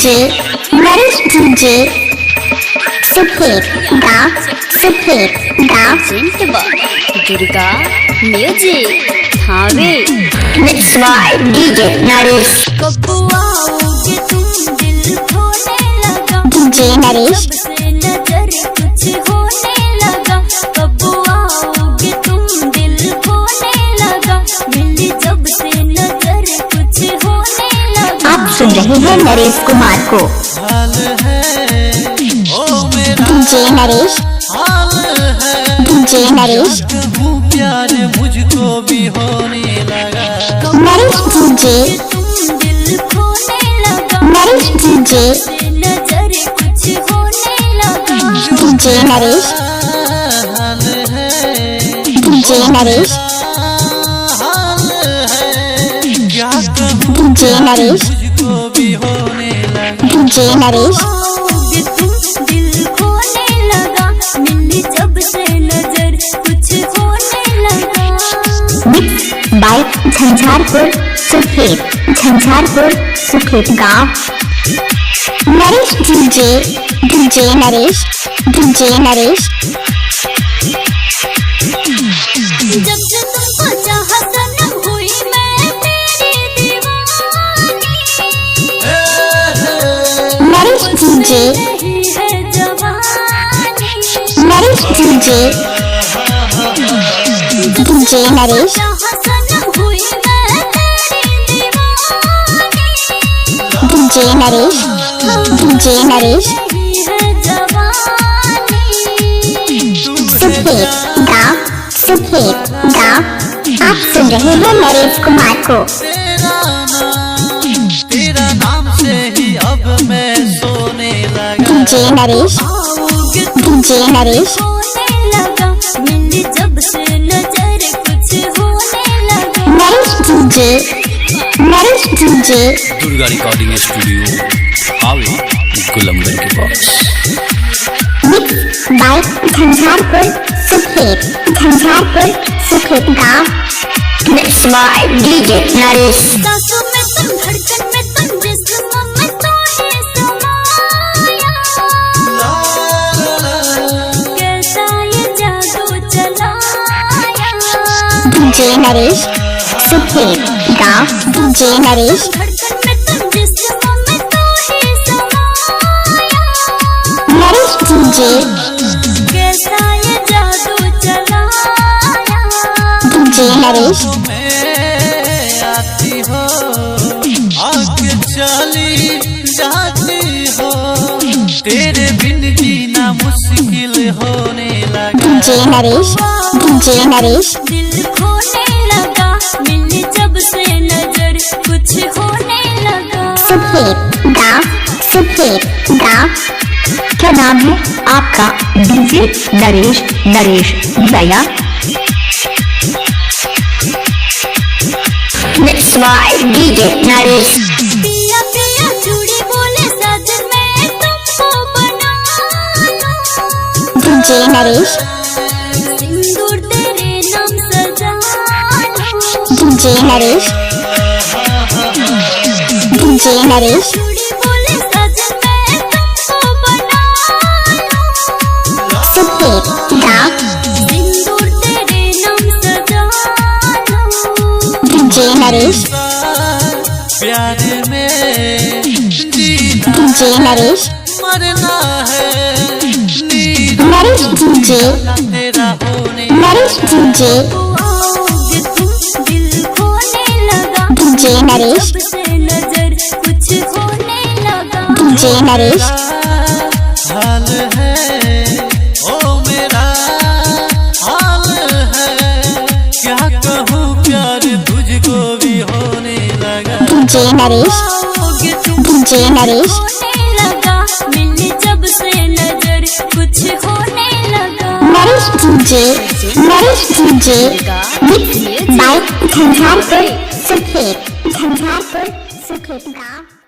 DJ Naresh DJ सफेद गाँव Durga music Thawe mix by DJ Naresh कब आओगे तुम दिल खोने लगा डीजे नरेश से नजर कुछ होने लगा कब आओगे तुम दिल खोने लगा मिली जब से नजर कुछ होने लगा। आप सुन रहे हैं नरेश कुमार को डीजे नरेश प्यार मुझको भी होने लगा नरेश डीजे तुम दिल खोने लगा नरेश डीजे से नजर कुछ होने लगा। डीजे नरेश डीजे नरेश क्या कहूँ डीजे नरेश मुझको भी होने लगा डीजे नरेश आओगे तुम दिल खोने लगा मिली जब से नजर कुछ होने लगा। मिक्स बाय झंझारपुर सफेद गाँव नरेश डीजे डीजे नरेश जब से तुमको चाहा सनम हुई मैं तेरी दीवानी नरेश डीजे रही है जवानी नरेश डीजे नरेश चाहा सनम हुई मैं तेरी दीवानी डीजे नरेश रही है जवानी। सफेद गाँव आप सुन रहे हैं नरेश कुमार को तेरा नाम से ही अब मैं सोने लगा डीजे नरेश आओगे होने लगा मिली जब से नजर कुछ होने लगा। Naresh DJ Durga recording studio हावे गुलंबर के पास। मिक्स बाय झंझारपुर सफेद गाँव मिक्स बाय डीजे नरेश सांसों में तुम धड़कन में तुम जिस्म में तो ही समाया कैसा ये जादू चलाया डीजे नरेश सफेद गाँव डीजे नरेश धड़कन में तुम जिस्म में तो ही समाया नरेश डीजे कैसा ये जादू चलाया डीजे नरेश मैं आती हो आके चली जाती हो तेरे बिन जीना मुश्किल होने लगा डीजे नरेश दिल खोने लगा मिली जब से नजर कुछ होने लगा। सफेद गाँव क्या नाम है आपका डीजे नरेश दया मिक्स बाय डीजे नरेश पिया पिया चूड़ी बोले साजन मैं तुमको बना लूं डीजे नरेश सिंदूर तेरे नाम सजा लूं डीजे नरेश चूड़ी बोले साजन मैं तुमको बना लूं सफेद गाँव सिंदूर तेरे नाम सजा लूं डीजे नरेश प्यार में जीना डीजे नरेश मरना है नींद नरेश डीजे तेरा होने नरेश डीजे आओगे तुम दिल खोने लगा डीजे नरेश जब से नजर कुछ होने लगा। डीजे नरेश हाल है ओ मेरा हाल है क्या कहूँ प्यार तुझको भी होने लगा डीजे नरेश आओगे तुम होने लगा मिली जब से नजर कुछ होने लगा। Naresh DJ mix by Jhanjharpur सफेद गाँव